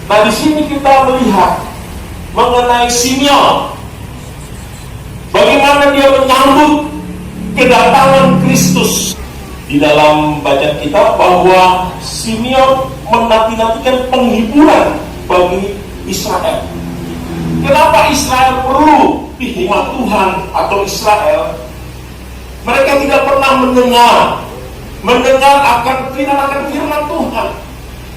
Nah, di sini kita melihat mengenai Simeon, bagaimana dia menyambut kedatangan Kristus. Di dalam bacaan kita bahwa Simeon menanti-nantikan penghiburan bagi Israel. Kenapa Israel perlu dihikmat Tuhan atau Israel? Mereka tidak pernah mendengar akan firman Tuhan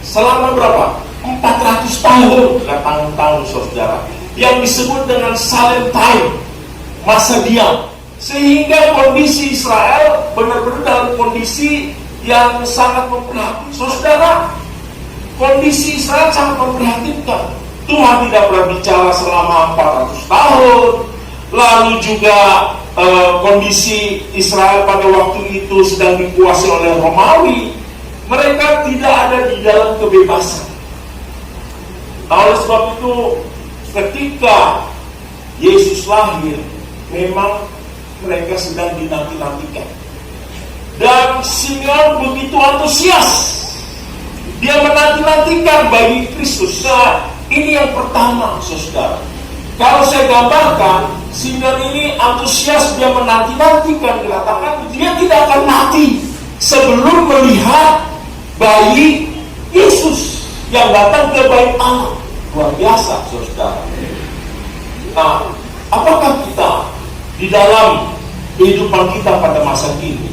selama berapa? 400 tahun, bertahun-tahun saudara, yang disebut dengan silent time, masa diam. Sehingga kondisi Israel benar-benar dalam kondisi yang sangat memprihatinkan. Saudara, kondisi Israel sangat memprihatinkan. Tuhan tidak pernah bicara selama 400 tahun. Lalu juga kondisi Israel pada waktu itu sedang dikuasai oleh Romawi. Mereka tidak ada di dalam kebebasan. Nah, oleh sebab itu ketika Yesus lahir, memang mereka sedang dinanti-nantikan. Dan Simeon begitu antusias. Dia menanti-nantikan bagi Kristus. Nah, ini yang pertama, saudara. Kalau saya gambarkan, Simeon ini antusias, dia menanti-nantikan kedatangan. Dia tidak akan mati sebelum melihat bayi Yesus yang datang ke bait Allah. Luar biasa, saudara. Nah, apakah kita di dalam kehidupan kita pada masa kini,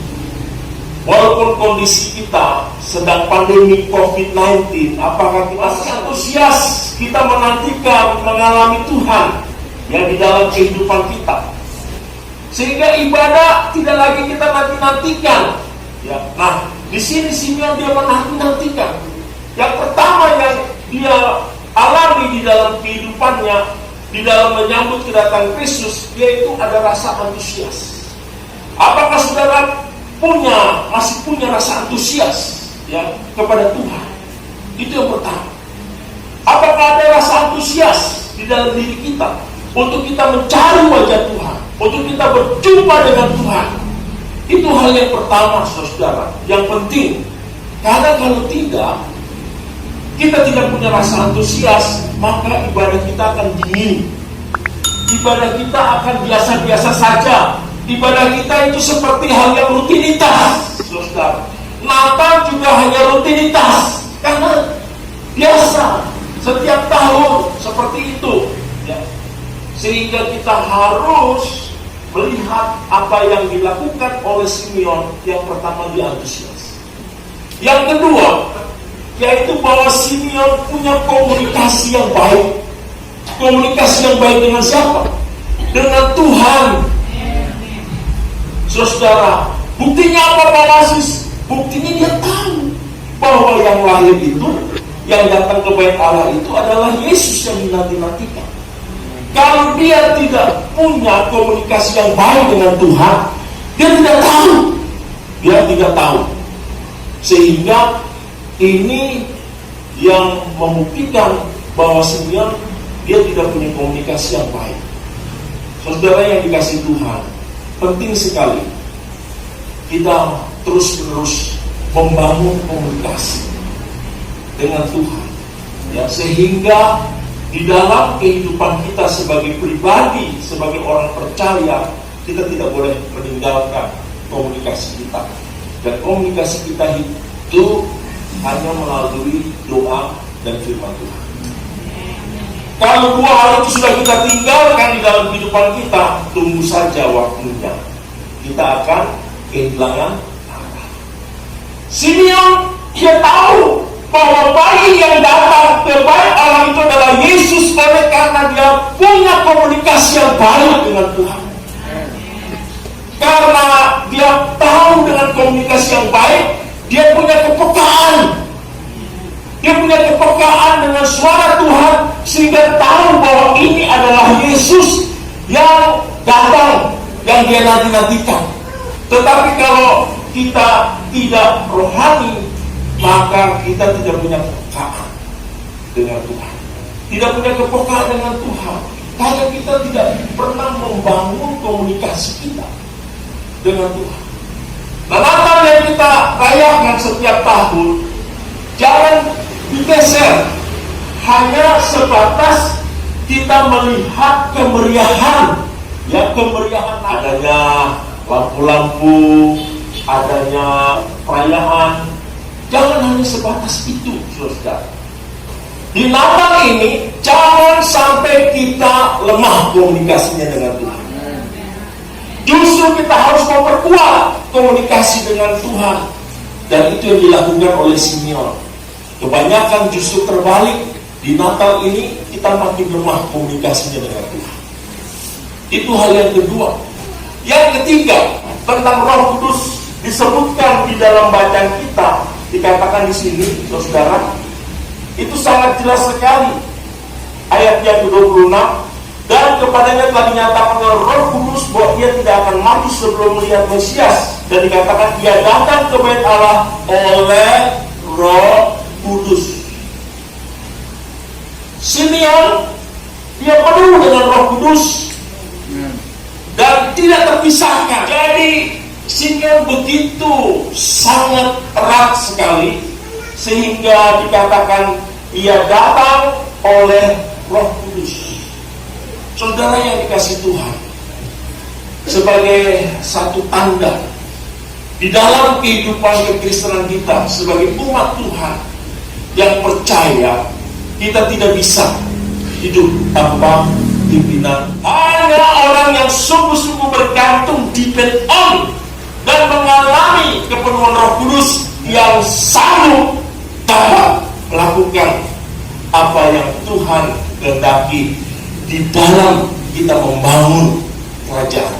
walaupun kondisi kita sedang pandemi COVID-19, apakah kita masih antusias kita menantikan mengalami Tuhan yang di dalam kehidupan kita, sehingga ibadah tidak lagi kita nanti-nantikan? Ya. Nah, di sini Simeon dia menanti-nantikan. Yang pertama yang dia alami di dalam kehidupannya, di dalam menyambut kedatangan Kristus, yaitu ada rasa antusias. Apakah saudara masih punya rasa antusias ya kepada Tuhan? Itu yang pertama. Apakah ada rasa antusias di dalam diri kita untuk kita mencari wajah Tuhan, untuk kita berjumpa dengan Tuhan? Itu hal yang pertama, saudara, yang penting. Karena kalau tidak, kita tidak punya rasa antusias, maka ibadah kita akan dingin. Ibadah kita akan biasa-biasa saja. Ibadah kita itu seperti hal yang rutinitas, saudara. Natal juga hanya rutinitas, karena biasa, setiap tahun seperti itu. Ya. Sehingga kita harus melihat apa yang dilakukan oleh Simeon. Yang pertama, dia antusias. Yang kedua, yaitu bahwa Simeon punya komunikasi yang baik. Komunikasi yang baik dengan siapa? Dengan Tuhan. Saudara, buktinya apa Pak Lasis? Buktinya dia tahu bahwa yang lahir itu, yang datang ke bait Allah itu adalah Yesus yang dinanti-nantikan. Kalau dia tidak punya komunikasi yang baik dengan Tuhan, dia tidak tahu. Dia tidak tahu. Sehingga ini yang membuktikan bahwa Simeon dia tidak punya komunikasi yang baik. Saudara yang dikasihi Tuhan, penting sekali kita terus-menerus membangun komunikasi dengan Tuhan, ya, sehingga di dalam kehidupan kita sebagai pribadi, sebagai orang percaya, kita tidak boleh meninggalkan komunikasi kita. Dan komunikasi kita itu hanya melalui doa dan firman Tuhan. Kalau dua hal itu sudah kita tinggalkan di dalam kehidupan kita, tunggu saja waktunya, kita akan kehilangan arah. Simeon Dia tahu bahwa bayi yang datang ke bait Allah itu adalah Yesus, oleh karena dia punya komunikasi yang baik dengan Tuhan. Karena dia tahu dengan komunikasi yang baik, dia punya kepekaan. Dia punya kepekaan dengan suara Tuhan, sehingga tahu bahwa ini adalah Yesus yang datang, yang dia nanti-nantikan. Tetapi kalau kita tidak rohani, maka kita tidak punya kepekaan dengan Tuhan, tidak punya kepekaan dengan Tuhan. Karena kita tidak pernah membangun komunikasi kita dengan Tuhan. Nah, Natal yang kita rayakan setiap tahun jangan digeser hanya sebatas kita melihat kemeriahan, ya, kemeriahan adanya lampu-lampu, adanya perayaan. Jangan hanya sebatas itu, saudara. Di Natal ini jangan sampai kita lemah komunikasinya dengan Tuhan. Justru kita harus memperkuat komunikasi dengan Tuhan. Dan itu yang dilakukan oleh Simeon. Kebanyakan justru terbalik. Di Natal ini kita makin lemah komunikasinya dengan Tuhan. Itu hal yang kedua. Yang ketiga, tentang Roh Kudus disebutkan di dalam bacaan kita. Dikatakan di sini, saudara, itu sangat jelas sekali. Ayat yang ke-26, dan kepadanya telah dinyatakan oleh Roh Kudus bahwa ia tidak akan mati sebelum melihat Mesias. Dan dikatakan ia datang ke bait Allah oleh Roh Kudus. Simeon, dia penuh dengan Roh Kudus dan tidak terpisahkan. Jadi Simeon begitu sangat erat sekali, sehingga dikatakan ia datang oleh Roh Kudus. Saudara yang dikasih Tuhan, sebagai satu tanda di dalam kehidupan kekristenan kita sebagai umat Tuhan yang percaya, kita tidak bisa hidup tanpa pimpinan. Hanya orang yang sungguh-sungguh bergantung, depend on, dan mengalami kepenuhan Roh Kudus yang sanggup dapat melakukan apa yang Tuhan kehendaki di dalam kita membangun kerajaan.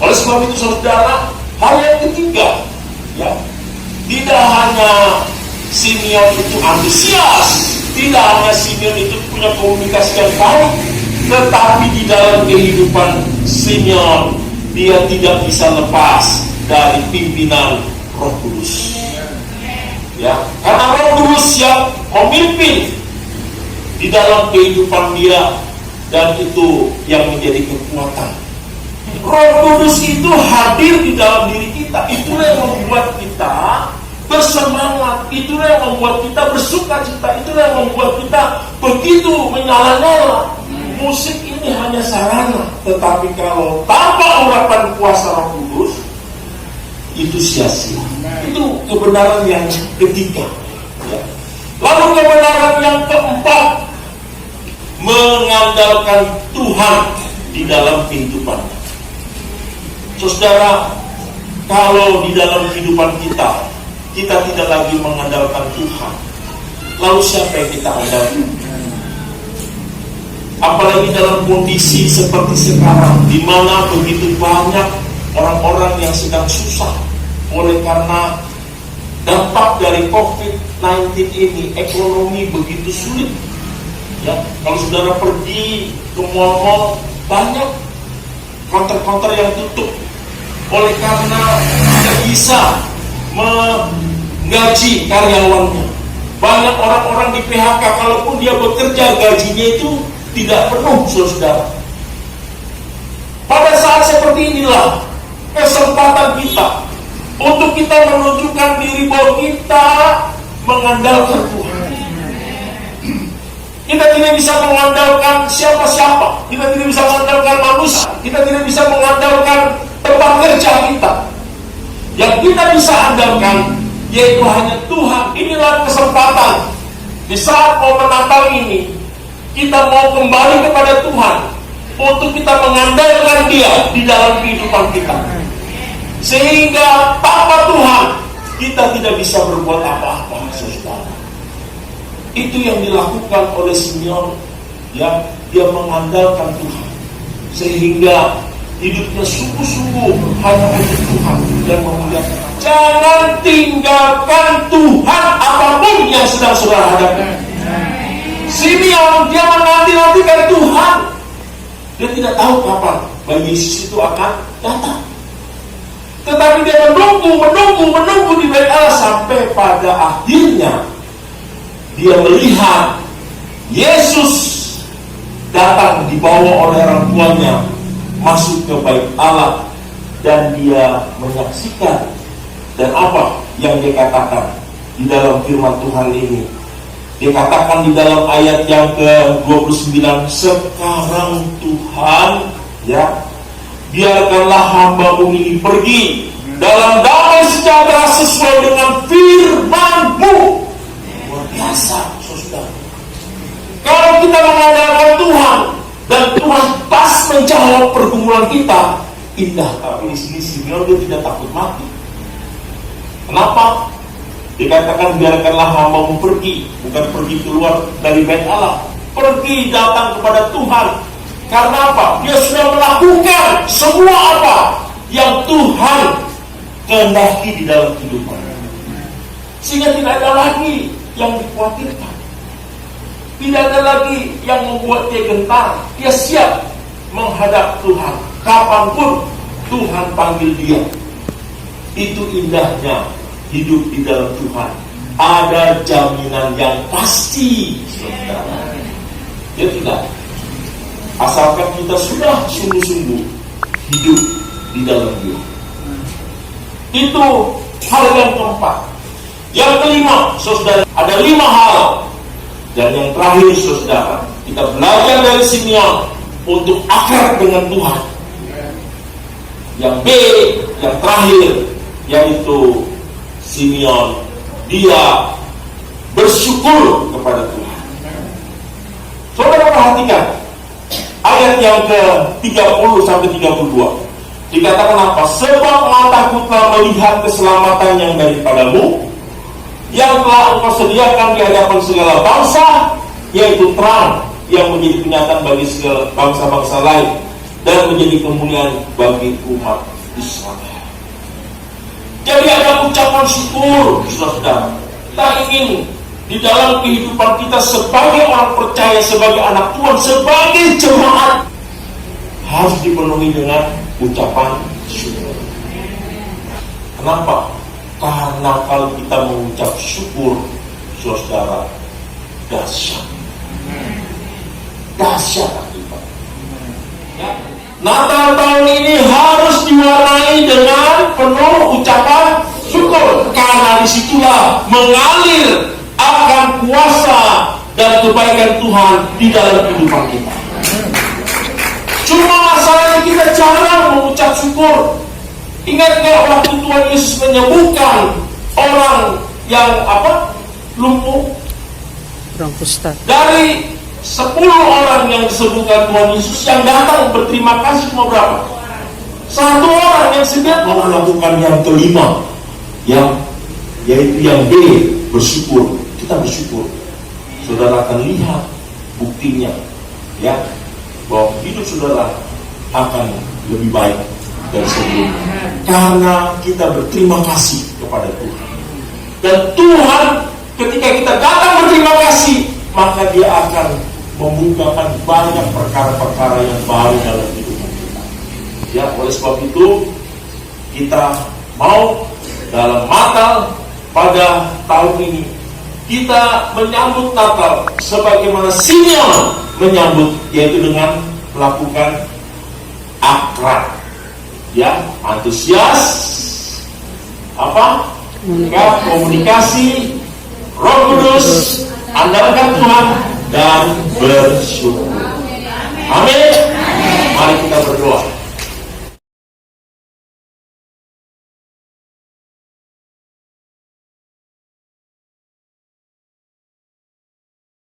Oleh sebab itu, saudara, hal yang ketiga, ya, tidak hanya Simeon itu antusias, tidak hanya Simeon itu punya komunikasi yang baik, tetapi di dalam kehidupan Simeon, dia tidak bisa lepas dari pimpinan Roh Kudus. Ya, karena Roh Kudus yang memimpin di dalam kehidupan dia, dan itu yang menjadi kekuatan. Roh Kudus itu hadir di dalam diri kita. Itulah yang membuat kita bersemangat, itulah yang membuat kita bersuka cita, itulah yang membuat kita begitu menyala-nyala. Musik ini hanya sarana, tetapi kalau tanpa urapan kuasa Roh Kudus, itu sia-sia. Itu kebenaran yang ketiga, ya. Lalu kebenaran yang keempat, mengandalkan Tuhan di dalam kehidupan. Saudara, kalau di dalam kehidupan kita tidak lagi mengandalkan Tuhan, lalu siapa yang kita andalkan? Apalagi dalam kondisi seperti sekarang, di mana begitu banyak orang-orang yang sedang susah oleh karena dampak dari COVID-19 ini. Ekonomi begitu sulit, ya. Kalau saudara pergi ke mall-mall, banyak counter-counter yang tutup oleh karena tidak bisa menggaji karyawannya. Banyak orang-orang di PHK, kalaupun dia bekerja, gajinya itu tidak penuh, saudara. Pada saat seperti inilah kesempatan kita untuk kita menunjukkan diri bahwa kita mengandalkan Tuhan. Kita tidak bisa mengandalkan siapa-siapa, kita tidak bisa mengandalkan manusia, kita tidak bisa mengandalkan tempat kerja kita. Yang kita bisa andalkan yaitu hanya Tuhan. Inilah kesempatan di saat momen Natal ini, kita mau kembali kepada Tuhan untuk kita mengandalkan Dia di dalam kehidupan kita. Sehingga tanpa Tuhan kita tidak bisa berbuat apa-apa, saudara. Itu yang dilakukan oleh Simeon, ya, dia mengandalkan Tuhan, sehingga hidupnya sungguh-sungguh hanya untuk Tuhan dan memuliakan. Jangan tinggalkan Tuhan apapun yang sedang saudara hadapi. Simeon, dia menanti-nantikan Tuhan. Dia tidak tahu kapan bayi Yesus itu akan datang. Tetapi dia menunggu di bait Allah sampai pada akhirnya dia melihat Yesus datang dibawa oleh orang tuanya masuk ke bait Allah, dan dia menyaksikan. Dan apa yang dia katakan di dalam firman Tuhan ini? Dia katakan di dalam ayat yang ke-29, sekarang Tuhan, ya, biarkanlah hamba-Mu ini pergi dalam damai sejahtera sesuai dengan firman-Mu. Luar biasa, saudara. Kalau kita mengandalkan Tuhan dan Tuhan pas menjawab pergumulan kita, indah. Tapi di sini Simeon dia tidak takut mati. Kenapa? Dikatakan biarkanlah hamba-Mu pergi, bukan pergi keluar dari bait Allah, pergi datang kepada Tuhan. Karena apa? Dia sudah melakukan semua apa yang Tuhan kehendaki di dalam kehidupan, sehingga tidak ada lagi yang dikhawatirkan, tidak ada lagi yang membuat dia gentar. Dia siap menghadap Tuhan kapanpun Tuhan panggil dia. Itu indahnya hidup di dalam Tuhan. Ada jaminan yang pasti, saudara. Ya tidak. Asalkan kita sudah sungguh-sungguh hidup di dalam Dia. Itu hal yang keempat. Yang kelima, saudara, ada 5 hal. Dan yang terakhir, saudara, kita belajar dari Simeon untuk akrab dengan Tuhan. Yang B, yang terakhir, yaitu Simeon, dia bersyukur kepada Tuhan. Saudara perhatikan ayat yang ke-30 sampai 32. Dikatakan apa? Sebab mataku telah melihat keselamatan yang daripadamu, yang telah Engkau sediakan di hadapan segala bangsa, yaitu terang yang menjadi penyataan bagi segala bangsa-bangsa lain, dan menjadi kemuliaan bagi umat Israel. Jadi ada ucapan syukur, saudara. Kita ingin di dalam kehidupan kita sebagai orang percaya, sebagai anak Tuhan, sebagai jemaat, harus dipenuhi dengan ucapan syukur. Kenapa? Karena kalau kita mengucap syukur, saudara, dahsyat akibat. Natal tahun ini harus diwarnai dengan penuh ucapan syukur, karena disitulah mengalir akan kuasa dan kebaikan Tuhan di dalam kehidupan kita. Cuma masalahnya kita jarang mengucap syukur. Ingat gak waktu Tuhan Yesus menyembuhkan orang yang lumpuh? Orang kusta. Dari 10 orang yang disembuhkan Tuhan Yesus, yang datang berterima kasih cuma berapa? 1 orang yang sedang melakukan yang kelima, yaitu yang B, bersyukur. Kita bersyukur. Saudara akan lihat buktinya, ya, bahwa hidup saudara akan lebih baik dari sebelumnya, karena kita berterima kasih kepada Tuhan. Dan Tuhan ketika kita datang berterima kasih, maka Dia akan membukakan banyak perkara-perkara yang baru dalam kehidupan kita. Ya, oleh sebab itu kita mau dalam Natal pada tahun ini kita menyambut Natal sebagaimana Simeon menyambut, yaitu dengan melakukan akrab, ya, antusias, komunikasi, Roh Kudus, andalkan Tuhan, dan bersyukur. Amin. Mari kita berdoa.